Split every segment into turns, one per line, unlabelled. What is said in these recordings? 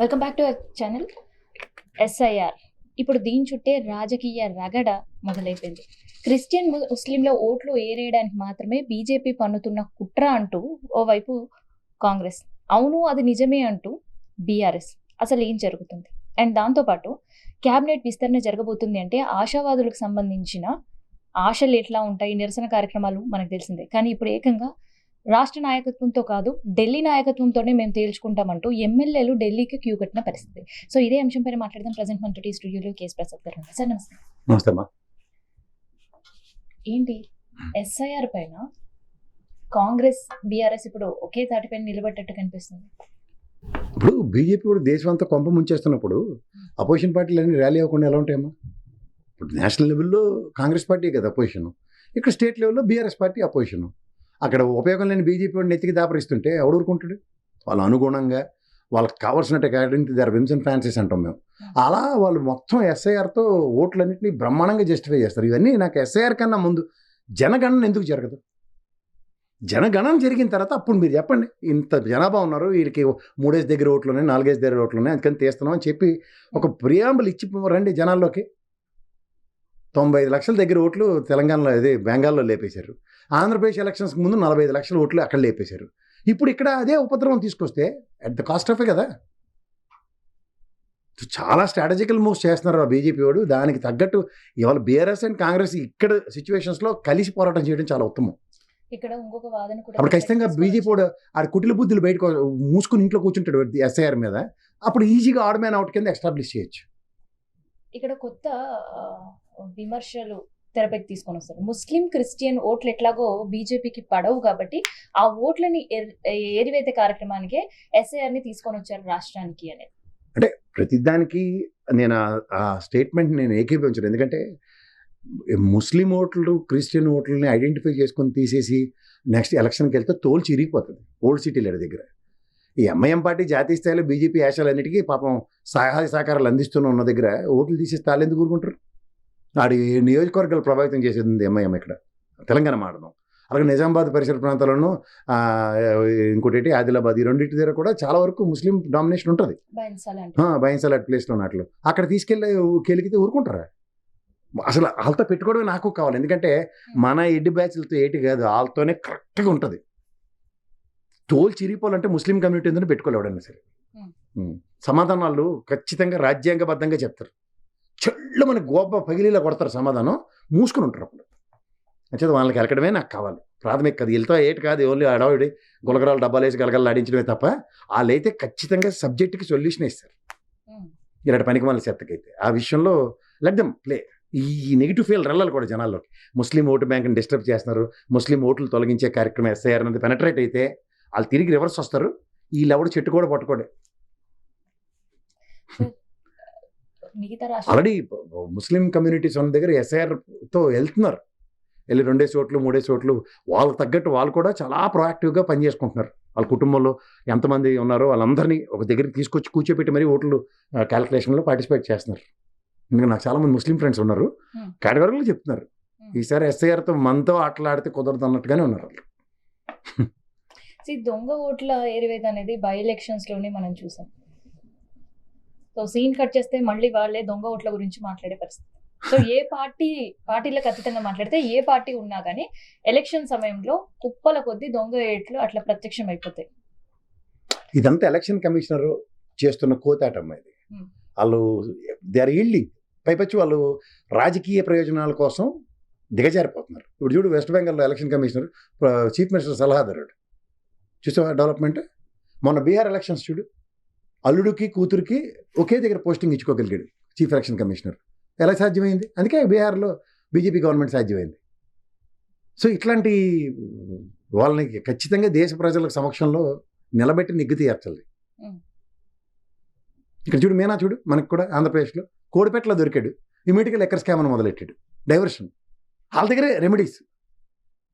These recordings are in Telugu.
Welcome back to our channel. SIR ఇప్పుడు దీని చుట్టే రాజకీయ రగడ మొదలైపోయింది. క్రిస్టియన్ ముస్లింల ఓట్లు ఏరేయడానికి మాత్రమే బీజేపీ పన్నుతున్న కుట్ర అంటూ ఓవైపు కాంగ్రెస్, అవును అది నిజమే అంటూ బీఆర్ఎస్. అసలు ఏం జరుగుతుంది? అండ్ దాంతోపాటు క్యాబినెట్ విస్తరణ జరగబోతుంది అంటే ఆశావాదులకు సంబంధించిన ఆశలు ఎట్లా ఉంటాయి, నిరసన కార్యక్రమాలు మనకు తెలిసిందే. కానీ ఇప్పుడు ఏకంగా రాష్ట్ర నాయకత్వంతో కాదు, ఢిల్లీ నాయకత్వంతోనే మేము తేల్చుకుంటామంటూ ఎమ్మెల్యేలు ఢిల్లీకి క్యూ కట్టిన పరిస్థితి. సో ఇదే అంశంపై మాట్లాడదాం. ప్రజెంట్ మన టీవీ స్టూడియోలో కేఎస్ ప్రసాద్ గారు ఉన్నారు. సార్ నమస్తే.
నమస్తే అమ్మా.
ఏంటి ఎస్ఐఆర్ పైన కాంగ్రెస్ బీఆర్ఎస్ ఇప్పుడు ఒకే తాటిపైన నిలబడ్డట్టు కనిపిస్తుంది.
ఇప్పుడు బీజేపీ కూడా దేశం అంతా కొంప ముంచేస్తున్నప్పుడు అపోజిషన్ పార్టీలన్నీ ర్యాలీ అవ్వకుండా ఎలా ఉంటాయమ్మా? ఇప్పుడు నేషనల్ లెవెల్లో కాంగ్రెస్ పార్టీ కదా అపోజిషన్, ఇక్కడ స్టేట్ లెవెల్లో బీఆర్ఎస్ పార్టీ అపోజిషన్. అక్కడ ఉపయోగం లేని బీజేపీ వాడిని నెత్తికి దాపరిస్తుంటే ఎవడు ఊరుకుంటాడు? వాళ్ళు అనుగుణంగా వాళ్ళకి కావాల్సినట్టు according to their whims and fancies అంటాం మేము. అలా వాళ్ళు మొత్తం ఎస్ఐఆర్తో ఓట్లన్నింటినీ బ్రహ్మాండంగా జస్టిఫై చేస్తారు. ఇవన్నీ నాకు ఎస్ఐఆర్ కన్నా ముందు జనగణన ఎందుకు జరగదు? జనగణన జరిగిన తర్వాత అప్పుడు మీరు చెప్పండి, ఇంత జనాభా ఉన్నారు, వీరికి 3 దగ్గర ఓట్లు ఉన్నాయి, 4 దగ్గర ఓట్లు ఉన్నాయి, అందుకని తీస్తున్నాం అని చెప్పి ఒక ప్రియాంబుల్ ఇచ్చి రండి జనాల్లోకి. 95 లక్షల దగ్గర ఓట్లు తెలంగాణలో, అదే బెంగాల్లో లేపేశారు. ఆంధ్రప్రదేశ్ ఎలక్షన్స్కి ముందు 45 లక్షల ఓట్లు అక్కడ లేపేశారు. ఇప్పుడు ఇక్కడ అదే ఉపద్రవం తీసుకొస్తే అట్ ద కాస్ట్ ఆఫే కదా. చాలా స్ట్రాటజికల్ మూవ్స్ చేస్తున్నారు ఆ బీజేపీ వాడు. దానికి తగ్గట్టు ఇవాళ బీఆర్ఎస్ అండ్ కాంగ్రెస్ ఇక్కడ సిచ్యువేషన్స్లో కలిసి పోరాటం చేయడం చాలా ఉత్తమం.
ఇక్కడ ఇంకొక వాదన కూడా,
అప్పుడు ఖచ్చితంగా బీజేపీ వాడు ఆడ కుటిల బుద్ధులు బయటకు మూసుకుని ఇంట్లో కూర్చుంటాడు ఎస్ఐఆర్ మీద, అప్పుడు ఈజీగా ఆడ్ మ్యాన్ అవుట్ కింద ఎస్టాబ్లిష్ చేయొచ్చు.
ఇక్కడ కొత్త విమర్శలు తెరపైకి తీసుకొని వస్తారు. ముస్లిం క్రిస్టియన్ ఓట్లు ఎట్లాగో బీజేపీకి పడవు కాబట్టి ఆ ఓట్లని ఏరివేత కార్యక్రమానికే ఎస్ఐఆర్ ని తీసుకొని వచ్చారు రాష్ట్రానికి అనేది.
అంటే ప్రతిదానికి నేను ఆ స్టేట్మెంట్ నేను ఏకీభవించను. ఎందుకంటే ముస్లిం ఓట్లు క్రిస్టియన్ ఓట్లని ఐడెంటిఫై చేసుకొని తీసేసి నెక్స్ట్ ఎలక్షన్కి వెళ్తే తోలు చిరిగిపోతుంది ఓల్డ్ సిటీల దగ్గర. ఈ ఎంఐఎం పార్టీ జాతీయ స్థాయిలో బీజేపీ యాశాలన్నిటికీ పాపం సహాయ సహకారాలు అందిస్తూనే ఉన్న దగ్గర ఓట్లు తీసేసి తాళ్ళు ఎందుకు ఊరుకుంటారు? ఆడి నియోజకవర్గాలు ప్రభావితం చేసేది ఎంఐఎం ఇక్కడ తెలంగాణ మాడడం. అలాగే నిజామాబాద్ పరిసర ప్రాంతాలను, ఇంకోటి ఆదిలాబాద్, ఈ రెండింటి దగ్గర కూడా చాలా వరకు ముస్లిం డామినేషన్ ఉంటుంది. బైన్సాల్ ప్లేస్లో ఉన్నట్లు అక్కడ కెలికితే ఊరుకుంటారా? అసలు వాళ్ళతో పెట్టుకోవడమే నాకు కావాలి. ఎందుకంటే మన ఎడ్డి బ్యాచ్లతో ఏటి కాదు, వాళ్ళతోనే కరెక్ట్గా ఉంటుంది. తోలు చిరిగిపోవాలంటే ముస్లిం కమ్యూనిటీ ఎందుకు పెట్టుకోలేవడన్నా సరే సమాధానాలు ఖచ్చితంగా రాజ్యాంగబద్ధంగా చెప్తారు. చెల్లు మన గోప పగిలిలా కొడతారు, సమాధానం మూసుకుని ఉంటారు. అప్పుడు నచ్చేది వాళ్ళకి ఎలకడమే నాకు కావాలి. ప్రాథమిక అది వెళ్తా ఏటి కాదు, ఓన్లీ అడవాడి గులకరాలు డబ్బాలు వేసి గలగలు ఆడించడమే తప్ప వాళ్ళైతే ఖచ్చితంగా సబ్జెక్ట్కి సొల్యూషన్ ఇస్తారు. ఇలాంటి పనికి మళ్ళీ చెత్తకైతే ఆ విషయంలో లగ్దం ప్లే. ఈ నెగిటివ్ ఫీల్ వెళ్ళాలి కూడా జనాల్లోకి. ముస్లిం ఓటు బ్యాంక్ని డిస్టర్బ్ చేస్తున్నారు, ముస్లిం ఓట్లు తొలగించే కార్యక్రమం ఎస్ఐఆర్ అనేది పెనట్రేట్ అయితే వాళ్ళు తిరిగి రివర్స్ వస్తారు. వీళ్ళెవడు చెట్టు కూడా పట్టుకోడే. ఆల్రెడీ ముస్లిం కమ్యూనిటీస్ ఉన్న దగ్గర ఎస్ఐఆర్తో వెళ్తున్నారు, వెళ్ళి 2 ఓట్లు 3 ఓట్లు వాళ్ళకి తగ్గట్టు వాళ్ళు కూడా చాలా ప్రొయాక్టివ్గా పనిచేసుకుంటున్నారు. వాళ్ళ కుటుంబంలో ఎంతమంది ఉన్నారో వాళ్ళందరినీ ఒక దగ్గరికి తీసుకొచ్చి కూర్చోబెట్టి మరీ ఓట్లు క్యాలిక్యులేషన్లో పార్టిసిపేట్ చేస్తున్నారు. ఎందుకంటే నాకు చాలామంది ముస్లిం ఫ్రెండ్స్ ఉన్నారు, కేటగిరీలో చెప్తున్నారు ఈసారి ఎస్ఐఆర్తో మనతో ఆటలాడితే కుదరదు అన్నట్టుగానే ఉన్నారు.
దొంగ ఓట్ల ఏరివేత అనేది బై ఎలక్షన్స్ లోనే మనం చూసాం. సో సీన్ కట్ చేస్తే మళ్ళీ వాళ్ళే దొంగ ఓట్ల గురించి మాట్లాడే పరిస్థితి. సో ఏ పార్టీలకు అతీతంగా మాట్లాడితే ఏ పార్టీ ఉన్నా కానీ ఎలక్షన్ సమయంలో కుప్పల కొద్దీ దొంగ ఓట్లు అట్లా ప్రత్యక్షం అయిపోతాయి.
ఇదంతా ఎలక్షన్ కమిషనర్ చేస్తున్న కోతాటం ఇది. వాళ్ళు దే ఆర్ ఈల్డింగ్. పైపచ్చి వాళ్ళు రాజకీయ ప్రయోజనాల కోసం దిగజారిపోతున్నారు. ఇప్పుడు చూడు, వెస్ట్ బెంగాల్లో ఎలక్షన్ కమిషనర్ చీఫ్ మినిస్టర్ సలహాదారుడు. చూసావా డెవలప్మెంట్? మొన్న బీహార్ ఎలక్షన్స్ చూడు, అల్లుడికి కూతురికి ఒకే దగ్గర పోస్టింగ్ ఇచ్చుకోగలిగాడు చీఫ్ ఎలక్షన్ కమిషనర్. ఎలా సాధ్యమైంది? అందుకే బీహార్లో బీజేపీ గవర్నమెంట్ సాధ్యమైంది. సో ఇట్లాంటి వాళ్ళని ఖచ్చితంగా దేశ ప్రజల సమక్షంలో నిలబెట్టి నిగ్గు తీర్చాలి. ఇక్కడ చూడు, మీనా చూడు, మనకు కూడా ఆంధ్రప్రదేశ్లో కోడిపెట్టలో దొరికాడు, ఇమీడియట్గా లెక్కర్ స్కామ్ అని మొదలెట్టాడు. డైవర్షన్ వాళ్ళ దగ్గరే రెమెడీస్.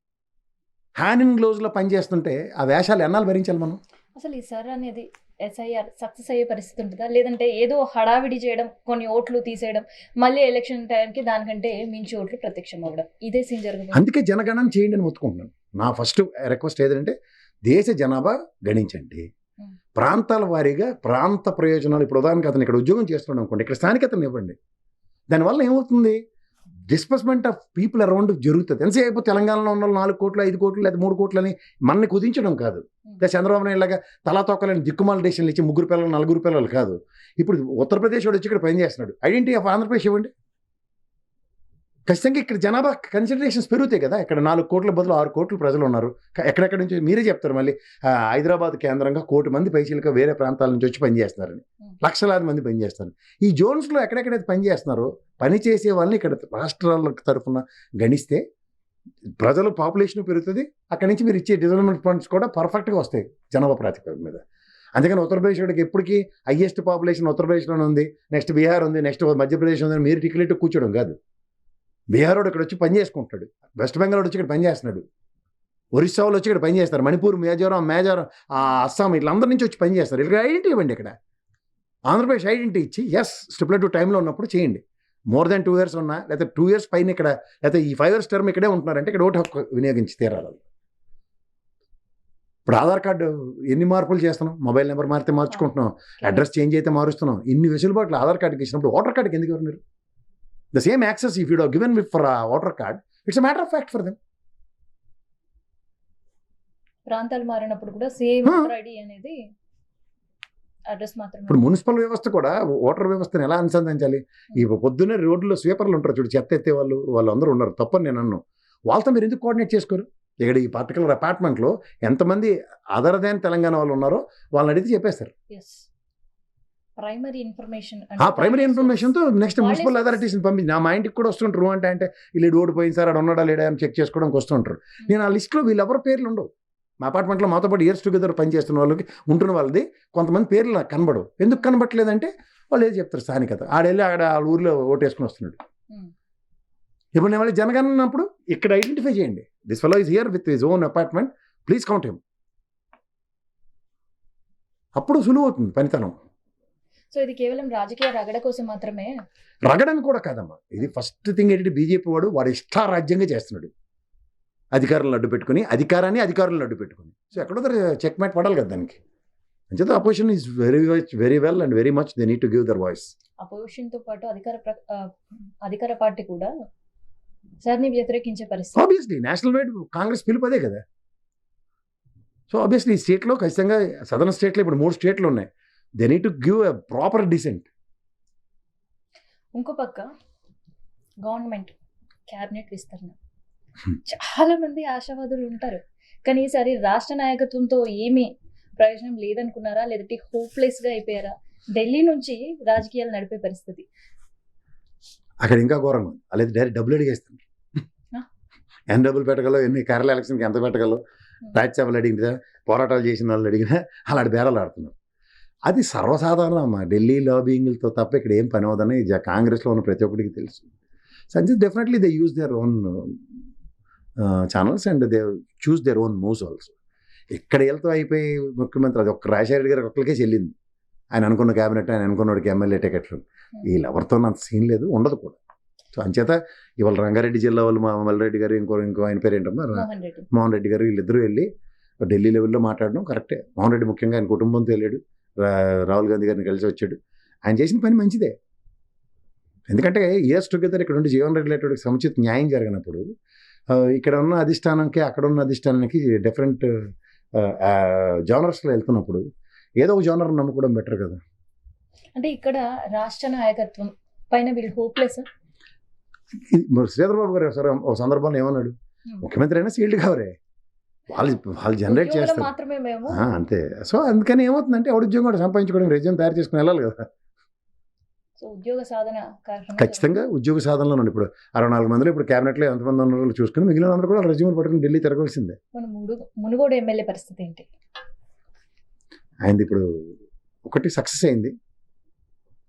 హ్యాండ్ ఇన్ గ్లోవ్స్లో పనిచేస్తుంటే ఆ వేషాలు ఎన్నాళ్ళు భరించాలి మనం?
అసలు ఈసారి అనేది ఎస్ఐఆర్ సక్సెస్ అయ్యే పరిస్థితి ఉంటుందా, లేదంటే ఏదో హడావిడి చేయడం, కొన్ని ఓట్లు తీసేయడం, మళ్ళీ ఎలక్షన్ టైంకి దానికంటే మించి ఓట్లు ప్రత్యక్షం అవ్వడం, ఇదే సీన్ జరుగుతుంది.
అందుకే జనగణన చేయండి అని మొత్తుకుంటున్నాను. నా ఫస్ట్ రిక్వెస్ట్ ఏదంటే దేశ జనాభా గణించండి. ప్రాంతాల వారీగా ప్రాంత ప్రయోజనాలు, ఇప్పుడు ఉదాహరణకి అతను ఇక్కడ ఉద్యోగం చేస్తున్నాడు అనుకోండి, ఇక్కడ స్థానికతను ఇవ్వండి. దానివల్ల ఏమవుతుంది, డిస్పర్స్మెంట్ ఆఫ్ పీపుల్ అరౌండ్ జరుగుతుంది. ఎంతసేపు తెలంగాణలో ఉన్న 4 కోట్లు 5 కోట్లు లేదా 3 కోట్లని మనని కుదించడం కాదు. చంద్రబాబు నాయుడు లాగా తలా తొక్కలని దిక్కుమాల డెసిషన్లు ఇచ్చి 3 పిల్లలు 4 పిల్లలు కాదు. ఇప్పుడు ఉత్తరప్రదేశ్ వాడు వచ్చి ఇక్కడ పనిచేస్తున్నాడు, ఐడెంటిటీ ఆఫ్ ఆంధ్రప్రదేశ్ ఇవ్వండి. ఖచ్చితంగా ఇక్కడ జనాభా కన్సిడరేషన్స్ పెరుగుతాయి కదా. ఇక్కడ 4 కోట్ల బదులు 6 కోట్ల ప్రజలు ఉన్నారు. ఎక్కడెక్కడి నుంచి మీరే చెప్తారు మళ్ళీ. హైదరాబాద్ కేంద్రంగా 1 కోటి మంది పైసలుగా వేరే ప్రాంతాల నుంచి వచ్చి పనిచేస్తున్నారని, లక్షలాది మంది పనిచేస్తారు. ఈ జోన్స్లో ఎక్కడెక్కడైతే పనిచేస్తున్నారో పని చేసే వాళ్ళని ఇక్కడ రాష్ట్రాల తరఫున గణిస్తే ప్రజల పాపులేషన్ పెరుగుతుంది. అక్కడి నుంచి మీరు ఇచ్చే డెవలప్మెంట్ ఫండ్స్ కూడా పర్ఫెక్ట్గా వస్తాయి జనాభా ప్రాతిపదిక మీద. అందుకని ఉత్తరప్రదేశ్ వాడికి ఎప్పటికీ హైయెస్ట్ పాపులేషన్ ఉత్తరప్రదేశ్లోనే ఉంది, నెక్స్ట్ బీహార్ ఉంది, నెక్స్ట్ మధ్యప్రదేశ్ ఉంది, మీరు టికెట్ కూర్చోడం కాదు. బీహార్ వాడు ఇక్కడ వచ్చి పని చేసుకుంటాడు, వెస్ట్ బెంగాల్ వచ్చి ఇక్కడ పని చేస్తున్నాడు, ఒరిస్సా వాళ్ళు వచ్చి ఇక్కడ పని చేస్తారు, మణిపూర్, మేజోరం, అస్సాం వీళ్ళందరి నుంచి వచ్చి పని చేస్తారు. ఇక్కడ ఐడెంటిటీ ఇవ్వండి. ఇక్కడ ఆంధ్రప్రదేశ్ ఐడెంటిటీ ఇచ్చి ఎస్ స్టిపులేటివ్ టైంలో ఉన్నప్పుడు చేయండి. మోర్ దాన్ 2 years ఉన్నా లేకపోతే 2 years పైన ఇక్కడ, లేకపోతే ఈ 5 years టర్మ్ ఇక్కడే ఉంటున్నారంటే ఇక్కడ ఓటు హక్కు వినియోగించి తీరాలి. ఇప్పుడు ఆధార్ కార్డు ఎన్ని మార్పులు చేస్తున్నాం, మొబైల్ నెంబర్ మారితే మార్చుకుంటున్నాం, అడ్రస్ చేంజ్ అయితే మారుస్తున్నాం. ఇన్ని వెసులుబాట్లు ఆధార్ కార్డుకి ఇచ్చినప్పుడు ఓటర్ కార్డుకి ఎందుకు ఇవ్వరు మీరు? The same access if you have given for a voter card, it's a matter of fact for them.
ప్రాంతాలు మారినప్పుడు కూడా సేమ్ ఐడి అనేది అడ్రస్ మాత్రమే.
ఇప్పుడు మున్సిపల్ వ్యవస్థ కూడా ఓటర్ వ్యవస్థను ఎలా అనుసంధానించాలి? ఈ పొద్దున్నే రోడ్లో స్వీపర్లు ఉంటారు చూడు, చెత్త ఎత్తే వాళ్ళందరూ ఉన్నారు, తప్పని నేను అన్నాను. వాళ్ళతో మీరు ఎందుకు కోఆర్డినేట్ చేసుకోరు? ఇక్కడ ఈ పర్టికులర్ అపార్ట్మెంట్లో ఎంతమంది అదర్ దాన్ తెలంగాణ వాళ్ళు ఉన్నారో వాళ్ళని అడిగితే చెప్పేస్తారు.
ప్రైమరీ ఇన్ఫర్మేషన్,
ప్రైమరీ ఇన్ఫర్మేషన్తో నెక్స్ట్ మున్సిపల్ అథారిటీస్ని పంపించి నా మా ఇంటికి కూడా వస్తుంటారు. అంటే వీళ్ళు ఓడిపోయింది సార్, అక్కడ ఉన్నాడా లేడా అని చెక్ చేసుకోవడానికి వస్తుంటారు. నేను ఆ లిస్ట్లో వీళ్ళెవరి పేర్లు ఉండవు. మా అపార్ట్మెంట్లో మాతో పాటు ఇయర్స్ టుగెదర్ పనిచేస్తున్న వాళ్ళకి ఉంటున్న వాళ్ళది కొంతమంది పేర్లు నాకు కనబడవు. ఎందుకు కనబట్టలేదంటే వాళ్ళు ఏది చెప్తారు, స్థానికత. ఆడెళ్ళి అక్కడ వాళ్ళ ఊర్లో ఓటేసుకుని వస్తున్నాడు. ఇప్పుడు నేను వాళ్ళు జనగణనప్పుడు ఇక్కడ ఐడెంటిఫై చేయండి, this fellow is here with his own apartment, please count him. అప్పుడు సులువు అవుతుంది పనితనం.
సో ఇది కేవలం రాజకీయ రగడ కోసం మాత్రమే?
రగడని కూడా కాదమ్మా. ఇది ఫస్ట్ థింగ్ ఏంటంటే బీజేపీ వాడు ఇష్టారాజ్యంగా చేస్తున్నాడు. అధికారులను అడ్డు పెట్టుకుని, అధికారులను అడ్డు పెట్టుకుని. సో ఎక్కడో చెక్ మేట్ పడాలి కదా దానికి. అంచేత opposition is very well and very much they need to give their voice.
అపోజిషన్తో పాటు అధికార పార్టీ కూడా సార్ని వ్యతిరేకించే పరిస్థితి.
ఆబ్వియస్లీ నేషనల్ వైడ్ కాంగ్రెస్ పిలుపు అదే కదా. సో ఆబ్వియస్లీ ఈ స్టేట్లో ఖచ్చితంగా సదరన్ స్టేట్లో ఇప్పుడు 3 స్టేట్లు ఉన్నాయి. They need to give a proper dissent.
ఇంకో పక్క గవర్నమెంట్ క్యాబినెట్ విస్తరణ, చాలా మంది ఆశావాదులు ఉంటారు. కానీ ఈసారి రాష్ట్ర నాయకత్వంతో ఏమీ ప్రయోజనం లేదనుకున్నారా, లేదంటే హోప్లెస్ గా అయిపోయారా? ఢిల్లీ నుంచి రాజకీయాలు నడిపే పరిస్థితి
అక్కడ ఇంకా ఘోరంగా ఉంది. అలాగే డైరెక్ట్ డబ్బులు అడిగేస్తుంది. ఎన్ని డబ్బులు పెట్టగలవు, ఎన్ని కేరళ ఎలక్షన్కి ఎంత పెట్టగలవు, రాజ్యసభలు అడిగినా, పోరాటాలు చేసిన వాళ్ళు అడిగినా అలాంటి బేరాలు ఆడుతున్నారు. అది సర్వసాధారణం అమ్మా. ఢిల్లీ లాబింగ్లతో తప్ప ఇక్కడ ఏం పని అవదని కాంగ్రెస్లో ఉన్న ప్రతి ఒక్కరికి తెలుసు. So definitely they use their own channels and they choose their own moves also. ఇక్కడ వెళ్తూ అయిపోయి ముఖ్యమంత్రి అది ఒక్క రాజశేఖర గారికి ఒక్కరికే చెల్లింది. ఆయన అనుకున్న క్యాబినెట్, ఆయన అనుకున్నవాడికి ఎమ్మెల్యే టికెట్లు. వీళ్ళు ఎవరితో అంత సీన్ లేదు, ఉండదు కూడా. సో అంచేత ఇవాళ రంగారెడ్డి జిల్లా వాళ్ళు మల్లారెడ్డి గారు, ఇంకో ఆయన పేరు ఏంటమ్మా, మోహన్ రెడ్డి గారు, వీళ్ళిద్దరూ వెళ్ళి ఢిల్లీ లెవెల్లో మాట్లాడడం కరెక్టే. మోహన్ రెడ్డి ముఖ్యంగా ఆయన కుటుంబంతో వెళ్ళాడు, రాహుల్ గాంధీ గారిని కలిసి వచ్చాడు. ఆయన చేసిన పని మంచిదే. ఎందుకంటే ఇయర్స్ టుగెదర్ ఇక్కడ ఉండి జీవన్ రెడ్డి రిలేటెడ్ సముచిత న్యాయం జరిగినప్పుడు ఇక్కడ ఉన్న అధిష్టానానికి అక్కడ ఉన్న అధిష్టానానికి డిఫరెంట్ జోనర్స్లో వెళ్తున్నప్పుడు ఏదో ఒక జోనర్ నమ్ముకోవడం బెటర్ కదా.
అంటే ఇక్కడ రాష్ట్ర నాయకత్వం పైన వీళ్ళు హోప్లెస్.
శ్రీధర్ బాబు గారు సార్ ఒక సందర్భంలో ఏమన్నాడు, ముఖ్యమంత్రి అయినా సీల్డ్ కవరే, వాళ్ళు జనరేట్ చేస్తారు అంతే. సో అందుకని ఏమవుతుందంటే ఎవరి ఉద్యోగం కూడా సంపాదించుకోవడానికి రెజ్యూమ్ తయారు చేసుకుని వెళ్ళాలి కదా.
ఉద్యోగ సాధన
ఖచ్చితంగా ఉద్యోగ సాధనలో ఉండి ఇప్పుడు 64 మందిలో ఇప్పుడు క్యాబినెట్లో ఎంతమంది ఉన్నారో చూసుకుని మిగిలిన అందరూ కూడా రెజ్యూమ్ పట్టుకుని ఢిల్లీ తిరగవలసిందే.
మునుగోడు ఎమ్మెల్యే పరిస్థితి ఏంటి?
ఆయనది ఇప్పుడు ఒకటి సక్సెస్ అయింది,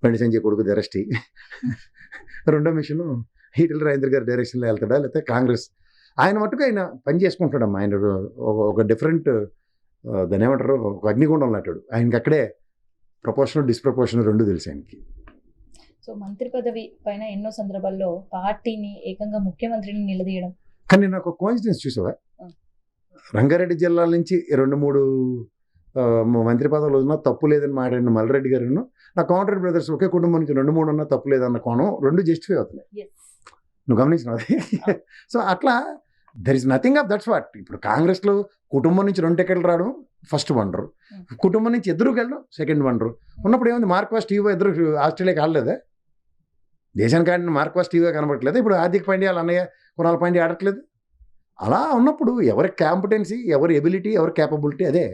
బండి సంజయ్ కొడుకు అరెస్ట్. రెండో మిషన్ ఈటెల రాజేంద్ర గారి డైరెక్షన్లో వెళ్తాడా, లేకపోతే కాంగ్రెస్ ఆయన మట్టుకు ఆయన పని చేసుకుంటాడమ్మా. ఆయన ఒక డిఫరెంట్ దాని ఏమంటారు, ఒక అగ్నిగుండం లాంటాడు. ఆయనకి అక్కడే ప్రపోర్షనల్ డిస్ప్రపోర్షనల్ రెండు తెలుసు ఆయనకి.
సో మంత్రి పదవి పైన ఎన్నో సందర్భాల్లో పార్టీని ఏకంగా ముఖ్యమంత్రిని నిలదీయడం.
కానీ నాకు ఒక కోఇన్సిడెన్స్ చూసావా, రంగారెడ్డి జిల్లా నుంచి 2-3 మంత్రి పదవులు ఉన్నా తప్పు లేదని మాట్లాడిన మల్రెడ్డి గారు నా కాంట్రాక్ట్ బ్రదర్స్ ఒకే కుటుంబం నుంచి 2-3 ఉన్నా తప్పు లేదన్న కోణం 2 జస్టిఫై అవుతున్నాయి.
Yes.
నువ్వు గమనించినది. సో అట్లా there is nothing of that's what. ఇప్పుడు కాంగ్రెస్లో కుటుంబం నుంచి 2 టికెట్లు రావడం ఫస్ట్ వండరు, కుటుంబం నుంచి ఇద్దరుకి వెళ్ళడం సెకండ్ వండరు. ఉన్నప్పుడు ఏముంది, మార్క్వాస్ టీవో ఇద్దరు ఆస్ట్రేలియాకి ఆడలేదా? దేశానికి ఆడిన మార్క్వాస్ టీవో కనబడట్లేదు. ఇప్పుడు హార్దిక్ పాండ్యా వాళ్ళ అన్నయ్య కునాల్ పాండ్యా ఆడట్లేదు. అలా ఉన్నప్పుడు ఎవరి కాంపిటెన్సీ, ఎవరి ఎబిలిటీ, ఎవరి క్యాపబిలిటీ అదే.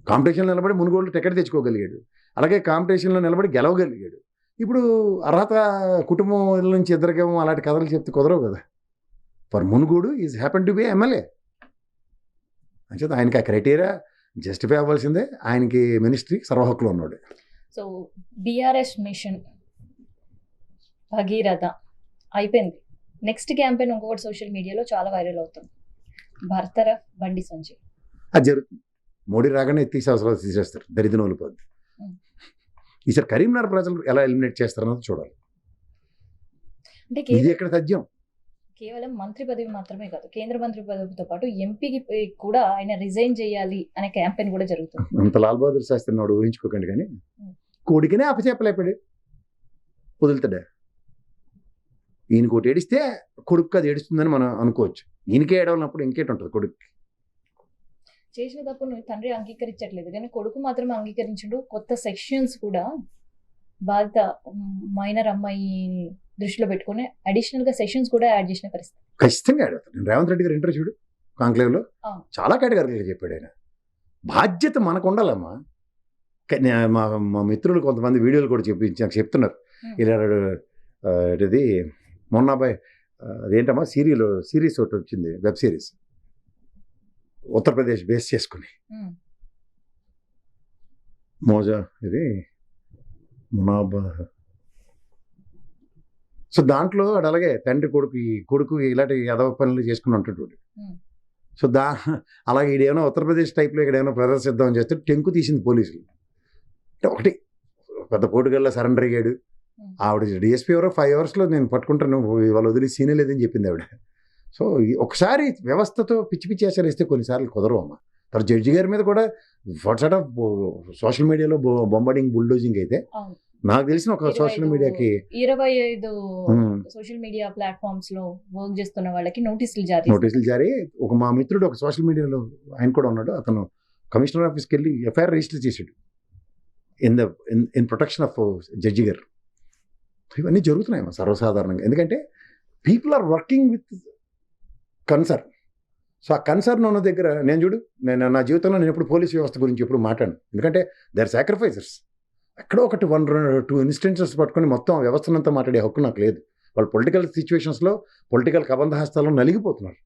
కాంపిటీషన్లో నిలబడి మునుగోళ్ళు టికెట్ తెచ్చుకోగలిగాడు, అలాగే కాంపిటీషన్లో నిలబడి గెలవగలిగాడు. ఇప్పుడు అర్హత కుటుంబం నుంచి ఇద్దరికేమో అలాంటి కథలు చెప్తే కుదరవు కదా. For Munugode is happen to be MLA అంచేత ఆయనకి ఆ క్రైటీరియా జస్టిఫై అవ్వాల్సిందే. ఆయనకి మినిస్ట్రీ సర్వహక్కులు ఉన్నాడు.
సో బీఆర్ఎస్ మిషన్ భగీరథ అయిపోయింది. నెక్స్ట్ క్యాంపెయిన్ ఇంకొకటి సోషల్ మీడియాలో చాలా వైరల్ అవుతుంది, బర్తరఫ్ బండి సంజయ్.
అది జరుగుతుంది. మోడీ రాగానే అవసరాలు తీసేస్తారు, దరిద్రం వదిలిపోద్ది. ఈసారి కరీంనగర్ ప్రజలు ఎలా ఎలిమినేట్ చేస్తారన్నది చూడాలి.
అంటే
ఇది ఎక్కడ తథ్యం.
కేవలం మంత్రి పదవి మాత్రమే కాదు, కేంద్ర మంత్రి పదవితో పాటు ఎంపీకి కూడా ఆయన రిజైన్ చేయాలి అనే క్యాంపెయిన్ కూడా జరుగుతుంది.
అంత లాల్ బహదూర్ శాస్త్రి నాడు ఊహించుకోకండి, కానీ కొడుకునే అపచెప్పలేపాడు, వదులుతాడా? ఈయనకి ఒకటి ఏడిస్తే కొడుకు అది ఏడుస్తుందని మనం అనుకోవచ్చు. ఈయనకే ఏడవనప్పుడు ఇంకేటి ఉంటుంది కొడుకు.
చేసిన తప్పును తండ్రి అంగీకరించట్లేదు, కానీ కొడుకు మాత్రమే అంగీకరించడు. కొత్త సెక్షన్స్ కూడా బాధిత మైనర్ అమ్మాయిని దృష్టిలో పెట్టుకుని అడిషనల్ గా సెషన్స్ కూడా యాడ్ చేసిన పరిస్థితి.
ఖచ్చితంగా యాడ్ అవుతాడు. రేవంత్ రెడ్డి గారు ఇంటర్వ్యూ చూడు, కాంక్లేవ్లో చాలా కేటగిరీగా చెప్పాడు ఆయన. బాధ్యత మనకు ఉండాలమ్మా. మా మిత్రులు కొంతమంది వీడియోలు కూడా నాకు చెప్తున్నారు, ఇలా ఇది మొన్న అబ్బాయి అదేంటమ్మా సిరీస్ ఒకటి వచ్చింది, వెబ్ సిరీస్, ఉత్తరప్రదేశ్ బేస్ చేసుకుని మోజా, ఇది మునాబా. సో దాంట్లో అలాగే తండ్రి కొడుకు ఇలాంటి యదవ పనులు చేసుకుని ఉంటాడు. సో అలాగే ఈడేమైనా ఉత్తరప్రదేశ్ టైప్లో ఇక్కడ ఏమైనా ప్రదర్శిద్దామని చేస్తే టెంకు తీసింది పోలీసులు. అంటే ఒకటి పెద్ద పోటుగల్లా సరెండర్ అయ్యాడు. ఆవిడ డిఎస్పీ ఎవరో 5 అవర్స్లో నేను పట్టుకుంటాను, వాళ్ళు వదిలి సీనే లేదని చెప్పింది ఆవిడ. సో ఒకసారి వ్యవస్థతో పిచ్చి పిచ్చి ఆచరిస్తే కొన్నిసార్లు కుదరవు అమ్మ. తర్వాత జడ్జి గారి మీద కూడా వాట్సాప్ ఆఫ్ సోషల్ మీడియాలో బొంబార్డింగ్ బుల్డోజింగ్ అయితే నాకు తెలిసిన ఒక సోషల్ మీడియాకి
25 సోషల్ మీడియా ప్లాట్ఫామ్స్ లో వర్క్ చేస్తున్న వాళ్ళకి నోటీసులు జారీ.
ఒక మా మిత్రుడు ఒక సోషల్ మీడియాలో ఆయన కూడా ఉన్నాడు, అతను కమిషనర్ ఆఫీస్కి వెళ్ళి ఎఫ్ఐఆర్ రిజిస్టర్ చేశాడు ఇన్ ప్రొటెక్షన్ ఆఫ్ జడ్జి గారు. ఇవన్నీ జరుగుతున్నాయి సర్వసాధారణంగా, ఎందుకంటే people are working with concern. So ఆ కన్సర్న్ ఉన్న దగ్గర నేను నా జీవితంలో నేను ఎప్పుడు పోలీస్ వ్యవస్థ గురించి ఎప్పుడు మాట్లాడను, ఎందుకంటే దే ఆర్ సాక్రిఫైసర్స్. ఎక్కడో ఒకటి 1-2 ఇన్స్టెన్సెస్ పట్టుకొని మొత్తం వ్యవస్థనంతా మాట్లాడే హక్కు నాకు లేదు. వాళ్ళు పొలిటికల్ సిచ్యువేషన్స్లో పొలిటికల్ కబంధ హస్తాల్లో నలిగిపోతున్నారు.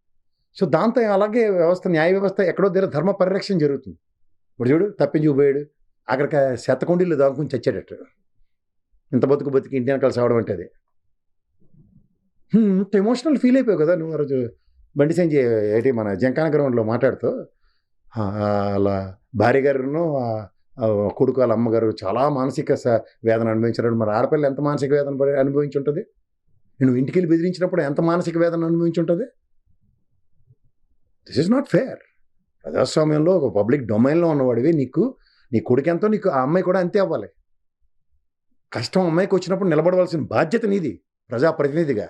సో దాంతో అలాగే వ్యవస్థ, న్యాయ వ్యవస్థ ఎక్కడో దగ్గర ధర్మ పరిరక్షణ జరుగుతుంది. ఇప్పుడు చూడు, తప్పించుకుపోయాడు, అక్కడికి శతకొండీలు దాక్కుని చచ్చాడట. ఇంత బతికి ఇంటి వెనకాల సావడం అంటే అది ఎమోషనల్ ఫీల్ అయిపోయావు కదా నువ్వు. ఆ రోజు బండి సంజయ్ ఏంటి మన జంకాన గ్రౌండ్లో మాట్లాడుతూ అలా భార్య గారును కొడుకు వాళ్ళ అమ్మగారు చాలా మానసిక వేదన అనుభవించారు. మరి ఆడపిల్ల ఎంత మానసిక వేదన అనుభవించి ఉంటుంది? నువ్వు ఇంటికి వెళ్ళి బెదిరించినప్పుడు ఎంత మానసిక వేదన అనుభవించి ఉంటుంది? This is not fair. ప్రజాస్వామ్యంలో ఒక పబ్లిక్ డొమైన్లో ఉన్నవాడివి, నీ కొడుకు ఎంతో నీకు ఆ అమ్మాయి కూడా అంతే అవ్వాలి. కష్టం అమ్మాయికి వచ్చినప్పుడు నిలబడవలసిన బాధ్యత నీది ప్రజాప్రతినిధిగా.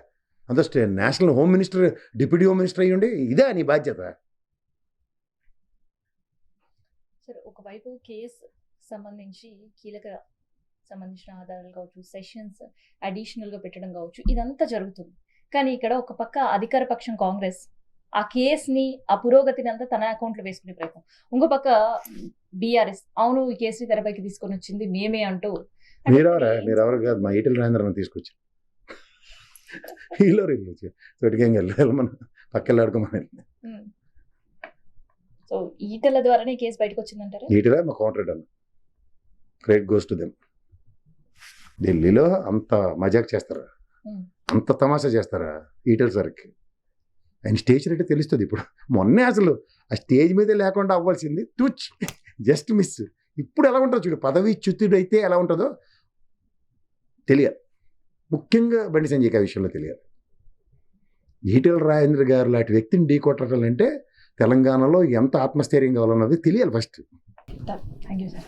అంత national home minister, deputy home minister అయ్యి ఉండి ఇదే నీ బాధ్యత.
సరే, ఒకవైపు కేసు సంబంధించి సంబంధించిన ఆధారాలు కావచ్చు, సెషన్స్ అడిషనల్గా పెట్టడం కావచ్చు, ఇదంతా జరుగుతుంది. కానీ ఇక్కడ ఒక పక్క అధికార పక్షం కాంగ్రెస్ ఆ కేసుని, ఆ పురోగతిని అంతా తన అకౌంట్లో వేసుకునే ప్రయత్నం. ఇంకో పక్క బీఆర్ఎస్ అవును ఈ కేసుని తెరపైకి తీసుకొని వచ్చింది మేమే అంటూ.
మీరెవరు కాదు, మా ఈటెల రాజేంద్రని తీసుకొచ్చి తోటికేం మన పక్కన ఆడుకోమని.
సో ఈటెల ద్వారానే కేసు బయటకు వచ్చిందంటారా?
ఈటెల మా కౌంటర్ అన్న క్రెడిట్ గోస్ టు దెమ్. ఢిల్లీలో అంత మజాక్ చేస్తారా, అంత తమాషా చేస్తారా ఈటెల సార్కి? ఆయన స్టేజ్ రేటే తెలుస్తుంది. ఇప్పుడు మొన్నే అసలు ఆ స్టేజ్ మీదే లేకుండా అవ్వాల్సింది జస్ట్ మిస్. ఇప్పుడు ఎలా ఉంటుందో చూడు, పదవి చ్యుతుడు అయితే ఎలా ఉంటుందో తెలియాలి. ముఖ్యంగా బండి సంజయ్ విషయంలో తెలియాలి. ఈటెల రాజేంద్ర గారు లాంటి వ్యక్తిని ఢీ కొట్టాలంటే తెలంగాణలో ఎంత ఆత్మస్థైర్యం కావాలన్నది తెలియాలి ఫస్ట్.
Thank you sir.